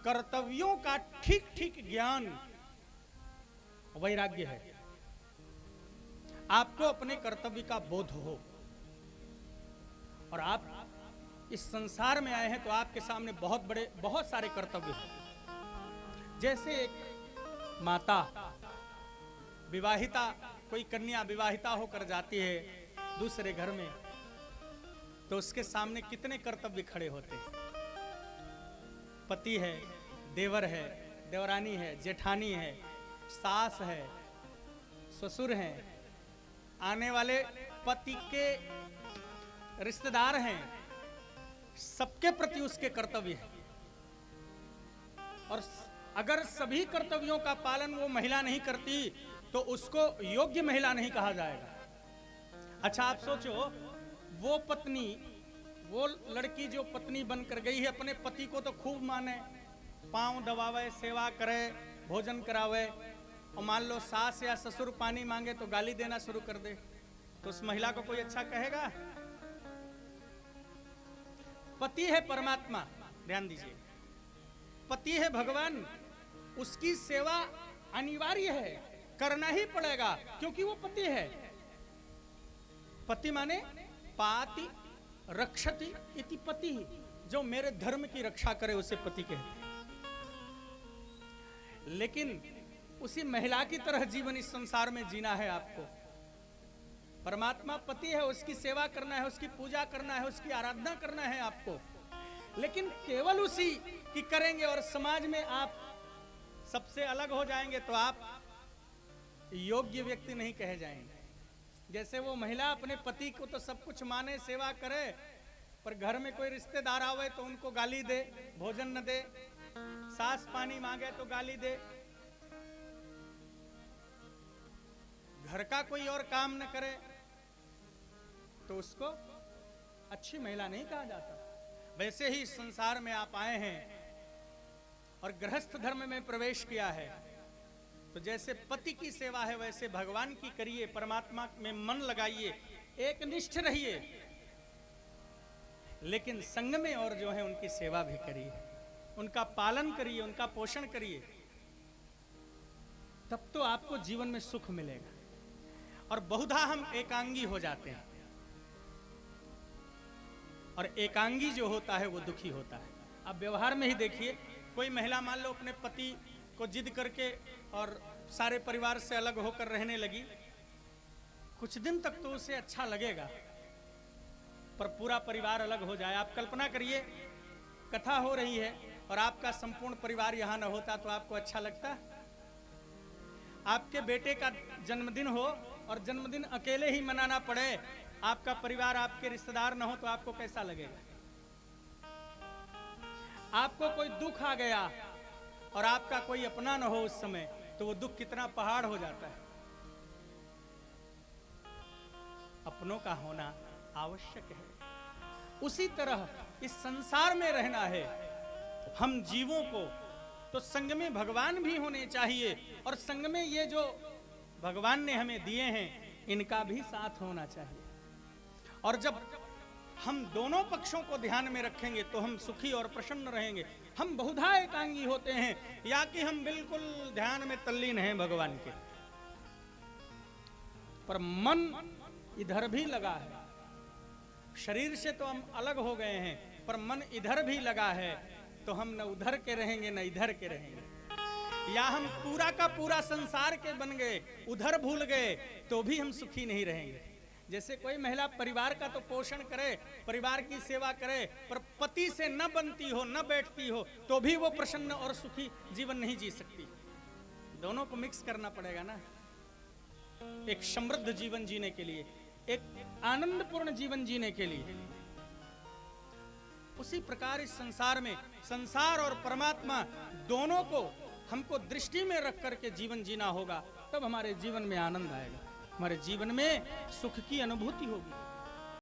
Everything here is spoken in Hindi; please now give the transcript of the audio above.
कर्तव्यों का ठीक ठीक ज्ञान वैराग्य है। आपको अपने कर्तव्य का बोध हो और आप इस संसार में आए हैं तो आपके सामने बहुत सारे कर्तव्य हैं। जैसे एक माता विवाहिता, कोई कन्या विवाहिता होकर जाती है दूसरे घर में, तो उसके सामने कितने कर्तव्य खड़े होते हैं। पति है, देवर है, देवरानी है, जेठानी है, सास है, ससुर हैं, आने वाले पति के रिश्तेदार हैं, सबके प्रति उसके कर्तव्य है। और अगर सभी कर्तव्यों का पालन वो महिला नहीं करती तो उसको योग्य महिला नहीं कहा जाएगा। अच्छा आप सोचो, वो पत्नी, वो लड़की जो पत्नी बनकर गई है, अपने पति को तो खूब माने, पांव दबावे, सेवा करे, भोजन करावे, और मान लो सास या ससुर पानी मांगे तो गाली देना शुरू कर दे, तो उस महिला को कोई अच्छा कहेगा? पति है परमात्मा, ध्यान दीजिए, पति है भगवान, उसकी सेवा अनिवार्य है, करना ही पड़ेगा क्योंकि वो पति है। पति माने पाति रक्षति इति पति, जो मेरे धर्म की रक्षा करे उसे पति कहते हैं। लेकिन उसी महिला की तरह जीवन इस संसार में जीना है आपको। परमात्मा पति है, उसकी सेवा करना है, उसकी पूजा करना है, उसकी आराधना करना है आपको। लेकिन केवल उसी की करेंगे और समाज में आप सबसे अलग हो जाएंगे तो आप योग्य व्यक्ति नहीं कहे जाएंगे। जैसे वो महिला अपने पति को तो सब कुछ माने, सेवा करे, पर घर में कोई रिश्तेदार आवे तो उनको गाली दे, भोजन न दे, सास पानी मांगे तो गाली दे, घर का कोई और काम न करे तो उसको अच्छी महिला नहीं कहा जाता। वैसे ही संसार में आप आए हैं और गृहस्थ धर्म में प्रवेश किया है, तो जैसे पति की सेवा है वैसे भगवान की करिए, परमात्मा में मन लगाइए, एक निष्ठ रहिए, लेकिन संग में और जो है उनकी सेवा भी करिए, उनका पालन करिए, उनका पोषण करिए, तब तो आपको जीवन में सुख मिलेगा। और बहुधा हम एकांगी हो जाते हैं, और एकांगी जो होता है वो दुखी होता है। अब व्यवहार में ही देखिए, कोई महिला मान लो अपने पति को जिद करके और सारे परिवार से अलग होकर रहने लगी, कुछ दिन तक तो उसे अच्छा लगेगा, पर पूरा परिवार अलग हो जाए। आप कल्पना करिए, कथा हो रही है और आपका संपूर्ण परिवार यहां न होता तो आपको अच्छा लगता? आपके बेटे का जन्मदिन हो और जन्मदिन अकेले ही मनाना पड़े, आपका परिवार, आपके रिश्तेदार न हो तो आपको कैसा लगेगा? आपको कोई दुख आ गया और आपका कोई अपना न हो उस समय, तो वो दुख कितना पहाड़ हो जाता है। अपनों का होना आवश्यक है। उसी तरह इस संसार में रहना है हम जीवों को, तो संग में भगवान भी होने चाहिए, और संग में ये जो भगवान ने हमें दिए हैं इनका भी साथ होना चाहिए। और जब हम दोनों पक्षों को ध्यान में रखेंगे तो हम सुखी और प्रसन्न रहेंगे। हम बहुधा एकांगी होते हैं या कि हम बिल्कुल ध्यान में तल्लीन हैं भगवान के, पर मन इधर भी लगा है। शरीर से तो हम अलग हो गए हैं, पर मन इधर भी लगा है, तो हम न उधर के रहेंगे न इधर के रहेंगे। या हम पूरा का पूरा संसार के बन गए, उधर भूल गए, तो भी हम सुखी नहीं रहेंगे। जैसे कोई महिला परिवार का तो पोषण करे, परिवार की सेवा करे, पर पति से न बनती हो, न बैठती हो, तो भी वो प्रसन्न और सुखी जीवन नहीं जी सकती। दोनों को मिक्स करना पड़ेगा ना, एक समृद्ध जीवन जीने के लिए, एक आनंदपूर्ण जीवन जीने के लिए। उसी प्रकार इस संसार में संसार और परमात्मा दोनों को हमको दृष्टि में रख करके जीवन जीना होगा, तब हमारे जीवन में आनंद आएगा, हमारे जीवन में सुख की अनुभूति होगी।